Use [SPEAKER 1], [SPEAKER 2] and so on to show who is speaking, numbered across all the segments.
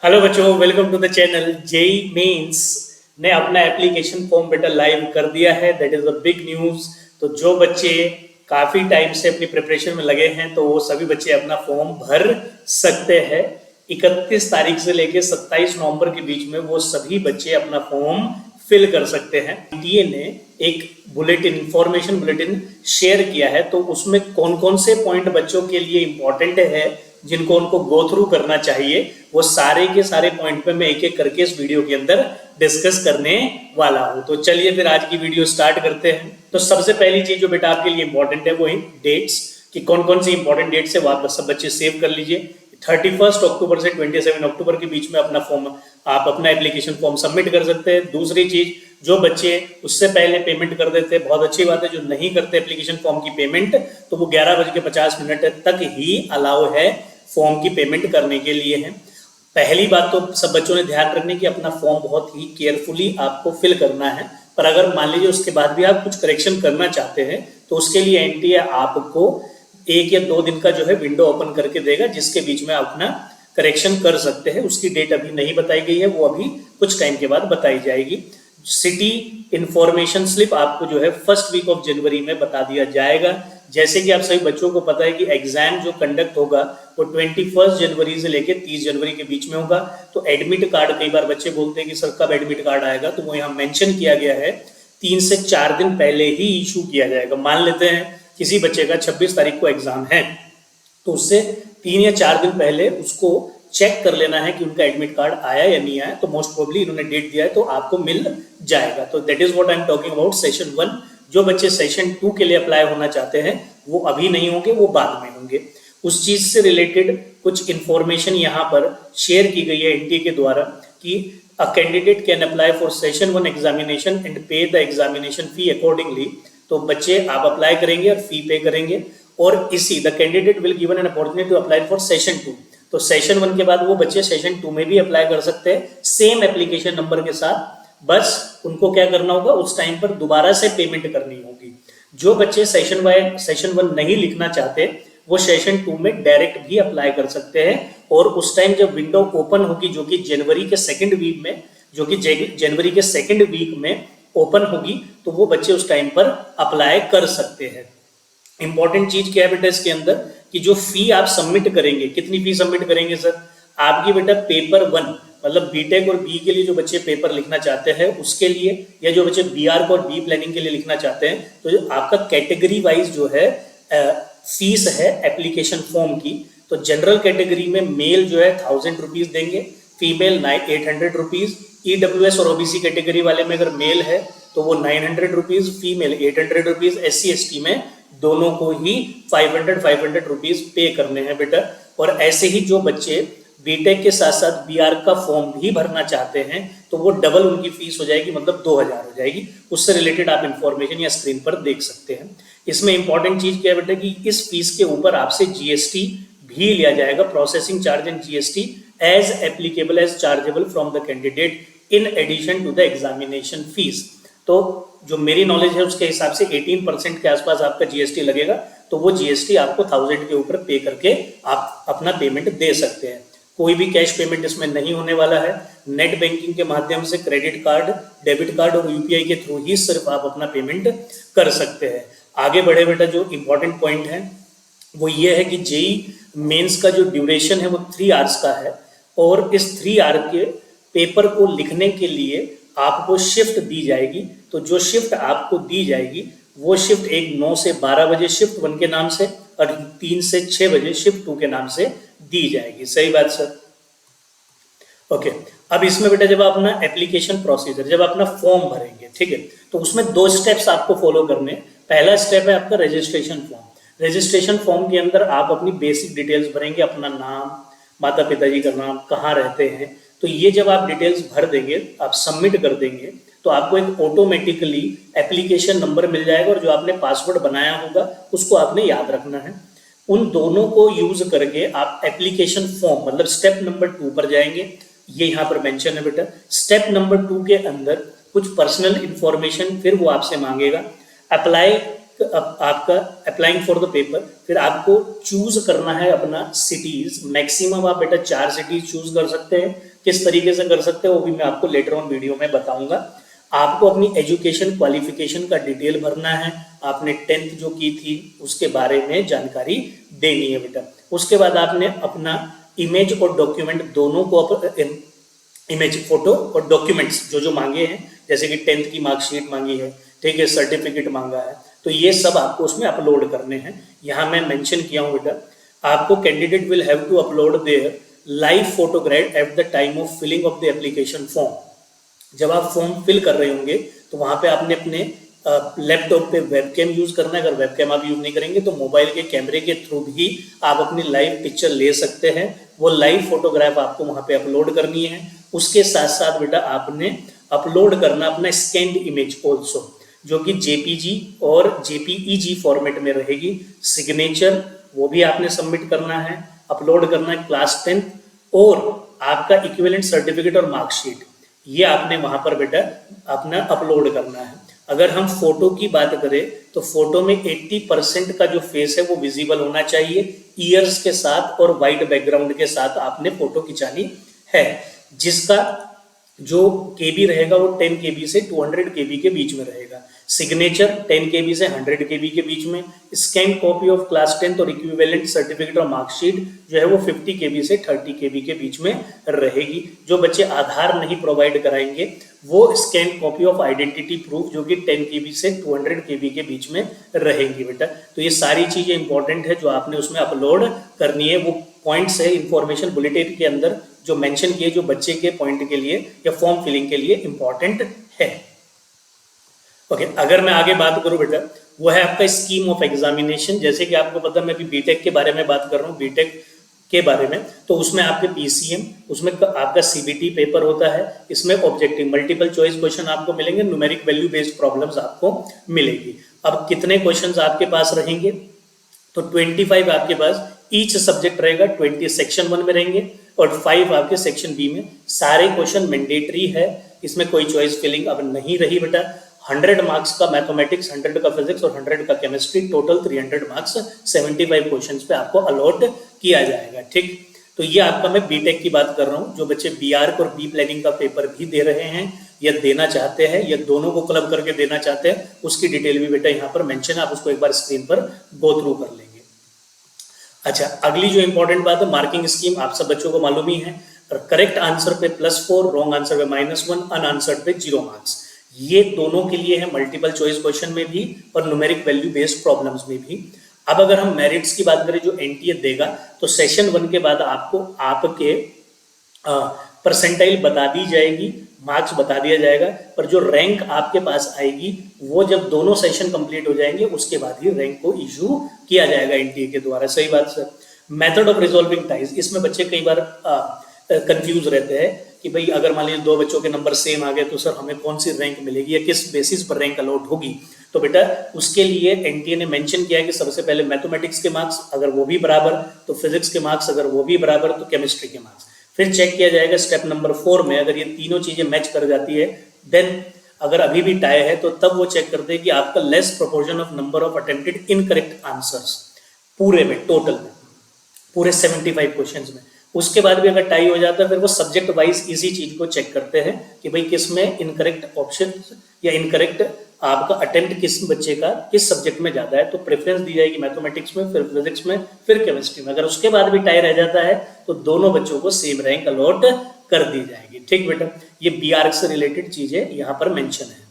[SPEAKER 1] Hello बच्चों, welcome to the channel. JEE mains ने अपना एप्लीकेशन फॉर्म बेटा लाइव कर दिया है। That is a big news. तो जो बच्चे काफ़ी टाइम से अपनी प्रिपरेशन में लगे हैं तो वो सभी बच्चे अपना फॉर्म भर सकते हैं। 31 तारीख से लेकर 27 नवंबर के बीच में वो सभी बच्चे अपना फॉर्म फिल कर सकते हैं। पीटीए ने एक बुलेटिन, इंफॉर्मेशन बुलेटिन शेयर किया है, तो उसमें कौन कौन से पॉइंट बच्चों के लिए इंपॉर्टेंट है, जिनको उनको गो थ्रू करना चाहिए, वो सारे के सारे पॉइंट पे मैं एक एक करके इस वीडियो के अंदर डिस्कस करने वाला हूं। तो चलिए फिर आज की वीडियो स्टार्ट करते हैं। तो सबसे पहली चीज जो बेटा आपके लिए इंपॉर्टेंट है वो है डेट्स, कि कौन कौन सी इंपॉर्टेंट डेट्स है वो आप सब बच्चे सेव कर लीजिए। 31 अक्टूबर से 27 अक्टूबर के बीच में अपना फॉर्म, आप अपना एप्लीकेशन फॉर्म सबमिट कर सकते हैं। दूसरी चीज, जो बच्चे उससे पहले पेमेंट कर देते हैं, बहुत अच्छी बात है। जो नहीं करते एप्लीकेशन फॉर्म की पेमेंट, तो वो 11:50 तक ही अलाउ है फॉर्म की पेमेंट करने के लिए है। पहली बात तो सब बच्चों ने ध्यान रखनी कि अपना फॉर्म बहुत ही केयरफुली आपको फिल करना है। पर अगर मान लीजिए उसके बाद भी आप कुछ करेक्शन करना चाहते हैं तो उसके लिए एनटीए आपको 1 या 2 दिन का जो है विंडो ओपन करके देगा, जिसके बीच में आप अपना करेक्शन कर सकते हैं। उसकी डेट अभी नहीं बताई गई है, वो अभी कुछ टाइम के बाद बताई जाएगी। सिटी इंफॉर्मेशन स्लिप आपको जो है फर्स्ट वीक ऑफ जनवरी में बता दिया जाएगा। जैसे कि आप सभी बच्चों को पता है कि एग्जाम जो कंडक्ट होगा वो 21 जनवरी से लेकर 30 जनवरी के बीच में होगा। तो एडमिट कार्ड, कई बार बच्चे बोलते हैं कि सर कब एडमिट कार्ड आएगा, तो वो यहाँ मेंशन किया गया है 3 से 4 दिन पहले ही इशू किया जाएगा। मान लेते हैं किसी बच्चे का 26 तारीख को एग्जाम है, तो उससे 3 या 4 दिन पहले उसको चेक कर लेना है कि उनका एडमिट कार्ड आया या नहीं आया। तो मोस्ट प्रोबेबली इन्होंने डेट दिया है तो आपको मिल जाएगा। तो that is what I am talking about session 1। जो बच्चे सेशन 2 के लिए अप्लाई होना चाहते हैं वो अभी नहीं होंगे, वो बाद में होंगे। उस चीज से रिलेटेड कुछ इंफॉर्मेशन यहाँ पर शेयर की गई है एनटीए के द्वारा कि a candidate can apply for session 1 examination and पे द एग्जामिनेशन फी अकॉर्डिंगली। तो बच्चे आप अप्लाई करेंगे और फी पे करेंगे, और इसी the candidate will given an opportunity to apply for session 2। तो सेशन 1 के बाद वो बच्चे सेशन 2 में भी अप्लाई कर सकते हैं सेम एप्लीकेशन नंबर के साथ। बस उनको क्या करना होगा, उस टाइम पर दोबारा से पेमेंट करनी होगी। जो बच्चे सेशन 1 नहीं लिखना चाहते वो सेशन 2 में डायरेक्ट भी अप्लाई कर सकते हैं। और उस टाइम जब विंडो ओपन होगी, जो कि जनवरी के सेकंड वीक में ओपन होगी, तो वो बच्चे उस टाइम पर अप्लाई कर सकते हैं। इंपॉर्टेंट चीज क्या है बेटा इसके अंदर, कि जो फी आप सबमिट करेंगे, कितनी फी सबमिट करेंगे सर, आपकी बेटा पेपर 1 मतलब बीटेक और बी के लिए जो बच्चे पेपर लिखना चाहते हैं उसके लिए, या जो बच्चे बीआर को और बी प्लानिंग के लिए लिखना चाहते हैं, तो जो आपका कैटेगरी वाइज जो है फीस है एप्लीकेशन फॉर्म की, तो जनरल कैटेगरी में मेल जो है 1000 रुपीज देंगे, फीमेल 800 रुपीज। ईडब्ल्यूएस और ओबीसी कैटेगरी वाले में अगर मेल है तो वो 900 rupees, female 800 rupees. SC ST में दोनों को ही 500 रुपीज पे करने हैं बेटा। और ऐसे ही जो बच्चे बीटेक के साथ साथ बीआर का फॉर्म भी भरना चाहते हैं तो वो डबल उनकी फीस हो जाएगी, मतलब 2000 हो जाएगी। उससे रिलेटेड आप इंफॉर्मेशन या स्क्रीन पर देख सकते हैं। इसमें इंपॉर्टेंट चीज क्या है बेटा, कि इस फीस के ऊपर आपसे जीएसटी भी लिया जाएगा, processing charge and GST as applicable as chargeable from the candidate in addition to the examination fees. तो जो मेरी नॉलेज है उसके हिसाब से 18% के आसपास आपका जीएसटी लगेगा। तो वो जीएसटी आपको 1000 के ऊपर पे करके आप अपना पेमेंट दे सकते हैं। कोई भी कैश पेमेंट इसमें नहीं होने वाला है। नेट बैंकिंग के माध्यम से क्रेडिट कार्ड, डेबिट कार्ड और यूपीआई के थ्रू ही सिर्फ आप अपना पेमेंट कर सकते हैं। आगे बढ़े बेटा, जो इंपॉर्टेंट पॉइंट है वो ये है कि जेई मेंस का जो ड्यूरेशन है वो 3 आवर्स का है, और इस 3 आवर के पेपर को लिखने के लिए आपको शिफ्ट दी जाएगी। तो जो शिफ्ट आपको दी जाएगी वो शिफ्ट एक 9 से 12 बजे शिफ्ट 1 के नाम से, और 3 से 6 बजे शिफ्ट 2 के नाम से दी जाएगी। सही बात सर? ओके। अब इसमें बेटा जब आप अपना एप्लीकेशन प्रोसीजर, जब अपना फॉर्म भरेंगे, ठीक है, तो उसमें 2 स्टेप्स आपको फॉलो करने। पहला स्टेप है आपका रजिस्ट्रेशन फॉर्म। रजिस्ट्रेशन फॉर्म के अंदर आप अपनी बेसिक डिटेल्स भरेंगे, अपना नाम, माता पिताजी का नाम, कहाँ रहते हैं। तो ये जब आप डिटेल्स भर देंगे, आप सबमिट कर देंगे, तो आपको एक ऑटोमेटिकली एप्लीकेशन नंबर मिल जाएगा, और जो आपने पासवर्ड बनाया होगा उसको आपने याद रखना है। उन दोनों को यूज करके आप एप्लीकेशन फॉर्म मतलब स्टेप नंबर 2 पर जाएंगे। ये यहाँ पर मेंशन है बेटा। स्टेप नंबर 2 के अंदर कुछ पर्सनल इंफॉर्मेशन फिर वो आपसे मांगेगा। अप्लाई, आपका अप्लाइंग फॉर द पेपर, फिर आपको चूज करना है अपना सिटीज। मैक्सिमम आप बेटा 4 सिटीज चूज कर सकते हैं, किस तरीके से कर सकते हैं वो भी मैं आपको लेटर ऑन वीडियो में बताऊंगा। आपको अपनी एजुकेशन क्वालिफिकेशन का डिटेल भरना है, आपने 10th जो की थी उसके बारे में जानकारी देनी है बेटा। उसके बाद आपने अपना इमेज और डॉक्यूमेंट दोनों को इमेज फोटो और डॉक्यूमेंट्स जो जो मांगे हैं, जैसे कि 10th की मार्कशीट मांगी है, ठीक है, सर्टिफिकेट मांगा है, तो ये सब आपको उसमें अपलोड करने हैं। यहाँ मैं मेंशन किया हूँ बेटा, आपको candidate will have to upload their live photograph at the time of filling of the application form. जब आप फॉर्म फिल कर रहे होंगे तो वहां पे आपने अपने लैपटॉप पे वेबकैम यूज करना है। अगर वेबकैम आप यूज नहीं करेंगे तो मोबाइल के कैमरे के थ्रू भी आप अपनी लाइव पिक्चर ले सकते हैं। वो लाइव फोटोग्राफ आपको वहां पे अपलोड करनी है। उसके साथ साथ बेटा आपने अपलोड करना अपना स्कैन्ड इमेज ऑल्सो, जो कि जेपीजी और जेपीईजी फॉर्मेट में रहेगी। सिग्नेचर वो भी आपने सबमिट करना है, अपलोड करना है क्लास 10 और आपका इक्विवेलेंट सर्टिफिकेट और मार्कशीट, ये आपने वहां पर बेटा अपना अपलोड करना है। अगर हम फोटो की बात करें तो फोटो में 80% का जो फेस है वो विजिबल होना चाहिए, ईयर्स के साथ और वाइट बैकग्राउंड के साथ आपने फोटो खिंचानी है, जिसका जो केबी रहेगा वो 10 केबी से 200 केबी के बीच में रहेगा। सिग्नेचर 10 केबी से 100 केबी के बीच में। स्कैन कॉपी ऑफ क्लास 10 और इक्विवेलेंट सर्टिफिकेट और मार्कशीट जो है वो 50 केबी से 30 केबी के बीच में रहेगी। जो बच्चे आधार नहीं प्रोवाइड कराएंगे वो scan copy of identity proof जो कि 10 केबी से 200 केबी के बीच में रहेगी बेटा। तो ये सारी चीजें इंपॉर्टेंट है जो आपने उसमें अपलोड करनी है। वो पॉइंट्स है इंफॉर्मेशन बुलेटिन के अंदर जो मेंशन किए, जो बच्चे के पॉइंट के लिए या फॉर्म फिलिंग के लिए इंपॉर्टेंट है। ओके, अगर मैं आगे बात करूं बेटा, वो है आपका स्कीम ऑफ एग्जामिनेशन। जैसे कि आपको पता है मैं अभी बीटेक के बारे में बात कर रहा हूँ, बीटेक के बारे में, तो उसमें आपके पीसीएम, उसमें आपका सीबीटी पेपर होता है। इसमें ऑब्जेक्टिव मल्टीपल चॉइस क्वेश्चन आपको मिलेंगे, न्यूमेरिक वैल्यू बेस्ड प्रॉब्लम्स आपको मिलेगी। अब कितने क्वेश्चंस आपके पास रहेंगे, तो 25 आपके पास ईच सब्जेक्ट रहेगा, 20 सेक्शन 1 में रहेंगे और 5 आपके सेक्शन बी में। सारे क्वेश्चन मैंडेटरी है, इसमें कोई चॉइस फिलिंग अब नहीं रही बेटा। 100 मार्क्स का मैथमेटिक्स, 100 का फिजिक्स और 100 का केमिस्ट्री, टोटल 300 मार्क्स 75 क्वेश्चंस पे आपको अलॉट किया जाएगा। ठीक, तो ये आपका मैं बीटेक की बात कर रहा हूँ। जो बच्चे बीआर्क और बी प्लानिंग का पेपर भी दे रहे हैं या देना चाहते हैं या दोनों को क्लब करके देना चाहते हैं, उसकी डिटेल भी बेटा यहाँ पर मेंशन है, आप उसको एक बार स्क्रीन पर गो थ्रू कर लेंगे। अच्छा, अगली जो इंपॉर्टेंट बात है मार्किंग स्कीम, आप सब बच्चों को मालूम ही है। करेक्ट आंसर पे +4, रॉन्ग आंसर पे -1, अनआंसर्ड पे 0 मार्क्स। ये दोनों के लिए है, मल्टीपल चॉइस क्वेश्चन में भी और न्यूमेरिक वैल्यू बेस्ड प्रॉब्लम्स में भी। अब अगर हम मेरिट्स की बात करें जो एनटीए देगा, तो सेशन 1 के बाद आपको आपके परसेंटाइल बता दी जाएगी, मार्क्स बता दिया जाएगा, पर जो रैंक आपके पास आएगी वो जब दोनों सेशन कंप्लीट हो जाएंगे उसके बाद ही रैंक को इशू किया जाएगा एनटीए के द्वारा। सही बात sir. Method of resolving ties, इसमें बच्चे कई बार कंफ्यूज रहते हैं कि भाई अगर मान लीजिए 2 बच्चों के नंबर सेम आ गए तो सर हमें कौन सी रैंक मिलेगी या किस बेसिस पर रैंक अलॉट होगी। तो बेटा उसके लिए एनटीए ने मेंशन किया है कि सबसे पहले मैथमेटिक्स के मार्क्स अगर वो भी बराबर, तो फिजिक्स के मार्क्स अगर वो भी बराबर, तो केमिस्ट्री के मार्क्स। फिर चेक किया जाएगा स्टेप नंबर 4 में, अगर ये तीनों चीजें मैच कर जाती है, देन अगर अभी भी टाई है तो तब वो चेक करते हैं कि आपका less proportion of number of attempted incorrect answers पूरे में, टोटल में, पूरे 75 क्वेश्चंस में। उसके बाद भी अगर टाई हो जाता है फिर वो सब्जेक्ट वाइज इसी चीज को चेक करते हैं कि भाई किस में इनकरेक्ट ऑप्शन या इनकरेक्ट आपका अटेम्प्ट किस बच्चे का किस सब्जेक्ट में ज्यादा है, तो प्रेफरेंस दी जाएगी मैथमेटिक्स में, फिर फिजिक्स में, फिर केमिस्ट्री में। अगर उसके बाद भी टाई रह जाता है तो दोनों बच्चों को सेम रैंक अलॉट कर दी जाएगी। ठीक बेटा, ये बीआरएक से रिलेटेड चीजें यहाँ पर मेंशन है।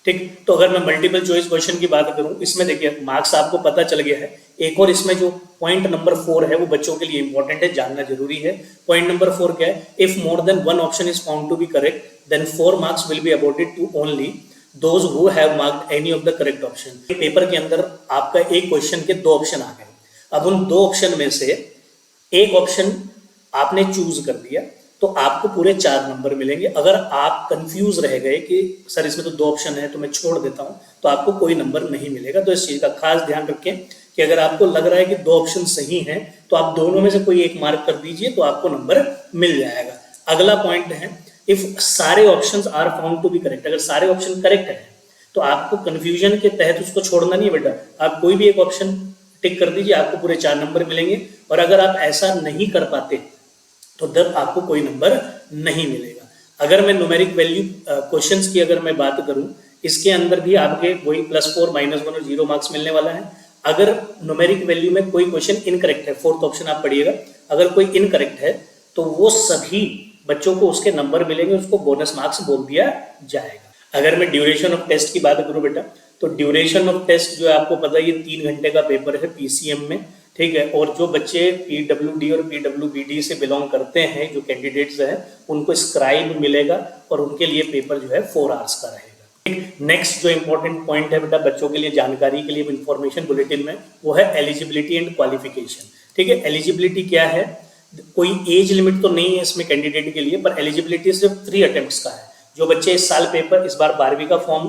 [SPEAKER 1] ठीक, तो अगर मैं मल्टीपल चॉइस क्वेश्चन की बात करूं, इसमें देखिए मार्क्स आपको पता चल गया है। एक और इसमें जो पॉइंट नंबर 4 है वो बच्चों के लिए इंपॉर्टेंट है, जानना जरूरी है। पॉइंट नंबर 4 क्या है, if more than 1 option is found to be correct then 4 marks will be awarded to only those who have marked any of the correct option. Paper के अंदर आपका एक क्वेश्चन के 2 ऑप्शन आ गए, अब उन 2 ऑप्शन में से एक ऑप्शन आपने चूज कर दिया तो आपको पूरे 4 नंबर मिलेंगे। अगर आप कंफ्यूज रह गए कि सर इसमें तो 2 ऑप्शन है तो मैं छोड़ देता हूं, तो आपको कोई नंबर नहीं मिलेगा। तो इस चीज का खास ध्यान रखें कि अगर आपको लग रहा है कि 2 ऑप्शन सही हैं तो आप दोनों में से कोई एक मार्क कर दीजिए तो आपको नंबर मिल जाएगा। अगला पॉइंट है, इफ सारे options are found to be correct, अगर सारे ऑप्शन करेक्ट है तो आपको कंफ्यूजन के तहत उसको छोड़ना नहीं है बेटा, आप कोई भी एक ऑप्शन टिक कर दीजिए, आपको पूरे 4 नंबर मिलेंगे। और अगर आप ऐसा नहीं कर पाते तो तब आपको कोई नंबर नहीं मिलेगा। अगर मैं न्यूमेरिक वैल्यू क्वेश्चंस की अगर मैं बात करूं, इसके अंदर भी आपके वही +4 -1 और 0 मार्क्स मिलने वाला है। अगर न्यूमेरिक वैल्यू में कोई क्वेश्चन इनकरेक्ट है, फोर्थ ऑप्शन आप पढ़िएगा, अगर कोई इनकरेक्ट है तो वो सभी बच्चों को उसके नंबर मिलेंगे, उसको बोनस मार्क्स बोल दिया जाएगा। अगर मैं ड्यूरेशन ऑफ टेस्ट की बात करूं बेटा, तो ड्यूरेशन ऑफ टेस्ट जो है आपको पता है ये 3 घंटे का पेपर है पीसीएम में, ठीक है। और जो बच्चे पीडब्ल्यूडी और पीडब्ल्यूबीडी से बिलोंग करते हैं, जो कैंडिडेट्स हैं, उनको स्क्राइब मिलेगा और उनके लिए पेपर जो है 4 आवर्स का रहेगा। नेक्स्ट जो इंपॉर्टेंट पॉइंट है बेटा बच्चों के लिए जानकारी के लिए इंफॉर्मेशन बुलेटिन में, वो है एलिजिबिलिटी एंड क्वालिफिकेशन, ठीक है। एलिजिबिलिटी क्या है, कोई एज लिमिट तो नहीं है इसमें कैंडिडेट के लिए, पर एलिजिबिलिटी सिर्फ 3 अटेम्प्ट्स का है। जो बच्चे इस साल पेपर, इस बार 12वीं का फॉर्म,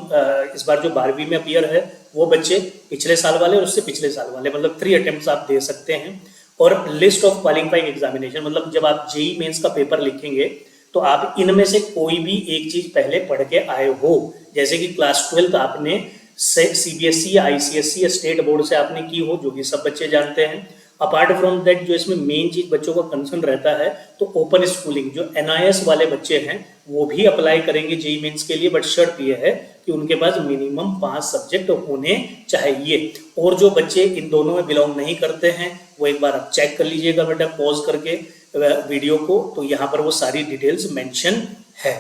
[SPEAKER 1] इस बार जो 12वीं में अपीयर है वो बच्चे पिछले साल वाले और उससे पिछले साल वाले, मतलब 3 अटेम्प्ट्स आप दे सकते हैं। और लिस्ट ऑफ क्वालिफाइंग एग्जामिनेशन, मतलब जब आप जेई मेंस का पेपर लिखेंगे तो आप इनमें से कोई भी एक चीज पहले पढ़ के आए हो, जैसे कि क्लास 12 आपने सीबीएसई या आईसीएसई या स्टेट बोर्ड से आपने की हो, जो कि सब बच्चे जानते हैं। अपार्ट फ्रॉम दैट जो इसमें मेन चीज बच्चों का कंसर्न रहता है, तो ओपन स्कूलिंग, जो एनआईएस वाले बच्चे हैं वो भी अप्लाई करेंगे जेई मेंस के लिए, बट शर्त यह है कि उनके पास मिनिमम 5 सब्जेक्ट होने चाहिए। और जो बच्चे इन दोनों में बिलोंग नहीं करते हैं वो एक बार आप चेक कर लीजिएगा बेटा पॉज करके वीडियो को, तो यहाँ पर वो सारी डिटेल्स मेंशन है।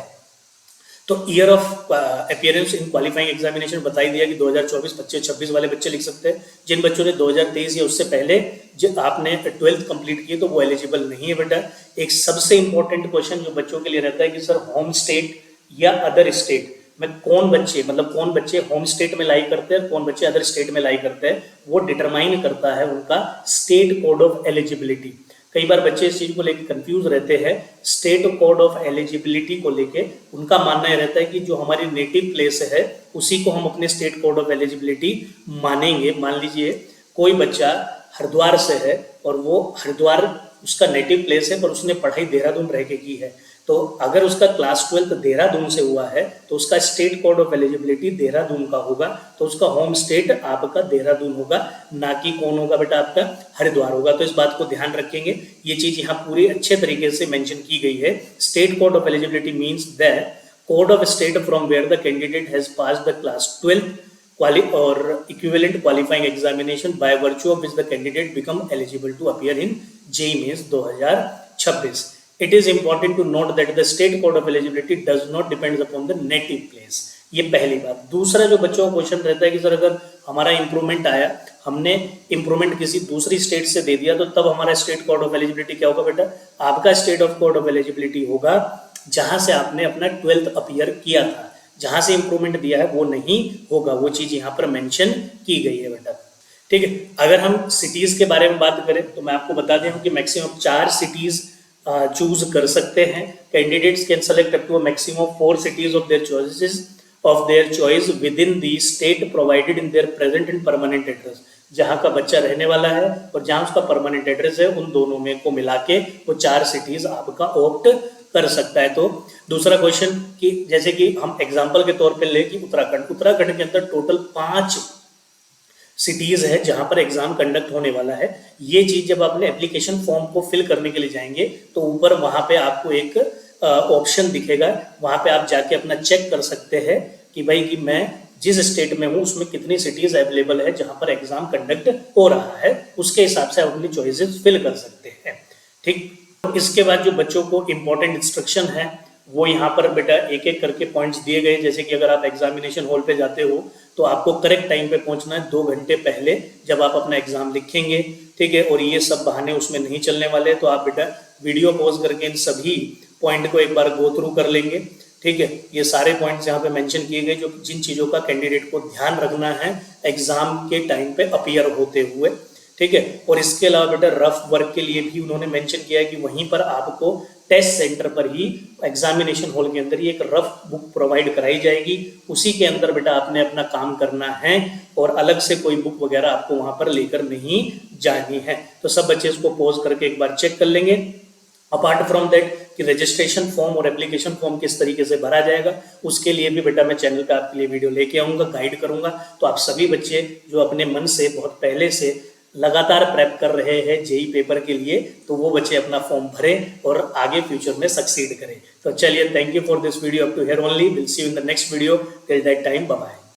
[SPEAKER 1] तो year of appearance in qualifying examination बता ही दिया कि 2024, 25, 26 वाले बच्चे लिख सकते हैं। जिन बच्चों ने 2023 या उससे पहले जब आपने 12th कंप्लीट की तो वो एलिजिबल नहीं है बेटा। एक सबसे इंपॉर्टेंट क्वेश्चन जो बच्चों के लिए रहता है कि सर होम स्टेट या अदर स्टेट में कौन बच्चे होम स्टेट में लाई करते हैं, कौन बच्चे अदर स्टेट में लाई करते हैं, वो डिटरमाइन करता है उनका स्टेट कोड ऑफ एलिजिबिलिटी। कई बार बच्चे इस चीज को लेकर कंफ्यूज रहते हैं। स्टेट कोड ऑफ एलिजिबिलिटी को लेके उनका मानना यह रहता है कि जो हमारी नेटिव प्लेस है उसी को हम अपने स्टेट कोड ऑफ एलिजिबिलिटी मानेंगे। मान लीजिए कोई बच्चा हरिद्वार से है और वो हरिद्वार उसका नेटिव प्लेस है, पर उसने पढ़ाई देहरादून रह के की है, तो अगर उसका क्लास 12 देहरादून से हुआ है तो उसका state code of eligibility Dehradun का होगा, तो उसका होम स्टेट आपका देहरादून होगा, ना कि कौन होगा बेटा आपका हरिद्वार होगा। तो इस बात को ध्यान रखेंगे, ये चीज यहाँ पूरी अच्छे तरीके से मेंशन की गई है। State code of eligibility means the code of state from where the candidate has passed the class 12 or equivalent qualifying examination by virtue of which the candidate become eligible to appear in JEE Mains 2026. It is important to note that the state code of eligibility does not depend upon the native place. ये पहली बात। दूसरा जो बच्चों का question रहता है कि सर अगर हमारा इंप्रूवमेंट आया, हमने इंप्रूवमेंट किसी दूसरी स्टेट से दे दिया, तो तब हमारा स्टेट कोड ऑफ एलिजिबिलिटी क्या होगा बेटा? आपका state of code of eligibility होगा जहां से आपने अपना 12th अपीयर किया था, जहां से इंप्रूवमेंट दिया है वो नहीं होगा। वो चीज यहाँ पर मेंशन की गई है बेटा, ठीक है। अगर हम सिटीज के बारे में बात करें तो मैं आपको बता दूं कि मैक्सिमम 4 सिटीज चूज कर सकते हैं। Candidates can select up to maximum 4 cities of their choice within the state provided in their present and permanent address. जहां का बच्चा रहने वाला है और जहां उसका परमानेंट एड्रेस है, उन दोनों में को मिला के वो 4 सिटीज आपका ऑप्ट कर सकता है। तो दूसरा क्वेश्चन कि जैसे कि हम एग्जांपल के तौर पे ले कि उत्तराखंड के अंदर टोटल 5 सिटीज है जहां पर एग्जाम कंडक्ट होने वाला है। ये चीज जब आपने एप्लीकेशन फॉर्म को फिल करने के लिए जाएंगे तो ऊपर वहां पे आपको एक ऑप्शन दिखेगा, वहां पे आप जाके अपना चेक कर सकते हैं कि भाई कि मैं जिस स्टेट में हूँ उसमें कितनी सिटीज अवेलेबल है जहां पर एग्जाम कंडक्ट हो रहा है, उसके हिसाब से आप अपनी चॉइसेस फिल कर सकते हैं, ठीक। इसके बाद जो बच्चों को इंपॉर्टेंट इंस्ट्रक्शन है वो यहाँ पर बेटा एक एक करके पॉइंट्स दिए गए। जैसे कि अगर आप एग्जामिनेशन हॉल पे जाते हो तो आपको करेक्ट टाइम पे पहुंचना है 2 घंटे पहले जब आप अपना एग्जाम लिखेंगे, ठीक है। और ये सब बहाने उसमें नहीं चलने वाले, तो आप बेटा वीडियो पॉज करके इन सभी पॉइंट को एक बार गो थ्रू कर लेंगे, ठीक है। ये सारे पॉइंट्स यहाँ पे मेंशन किए गए जो जिन चीजों का कैंडिडेट को ध्यान रखना है एग्जाम के टाइम पे अपीयर होते हुए, ठीक है। और इसके अलावा बेटा रफ वर्क के लिए भी उन्होंने मेंशन किया है कि वहीं पर आपको टेस्ट सेंटर पर ही एग्जामिनेशन हॉल के अंदर ही एक रफ बुक प्रोवाइड कराई जाएगी, उसी के अंदर बेटा आपने अपना काम करना है और अलग से कोई बुक वगैरह आपको वहां पर लेकर नहीं जानी है। तो सब बच्चे इसको पॉज करके एक बार चेक कर लेंगे। अपार्ट फ्रॉम दैट कि रजिस्ट्रेशन फॉर्म और एप्लीकेशन फॉर्म किस तरीके से भरा जाएगा, उसके लिए भी बेटा मैं चैनल पे आपके लिए वीडियो लेके आऊँगा, गाइड करूँगा। तो आप सभी बच्चे जो अपने मन से बहुत पहले से लगातार प्रेप कर रहे हैं जेई पेपर के लिए, तो वो बच्चे अपना फॉर्म भरें और आगे फ्यूचर में सक्सीड करें। तो चलिए, thank you for this video up to here only. Will see you in the next video. Till that time, bye bye.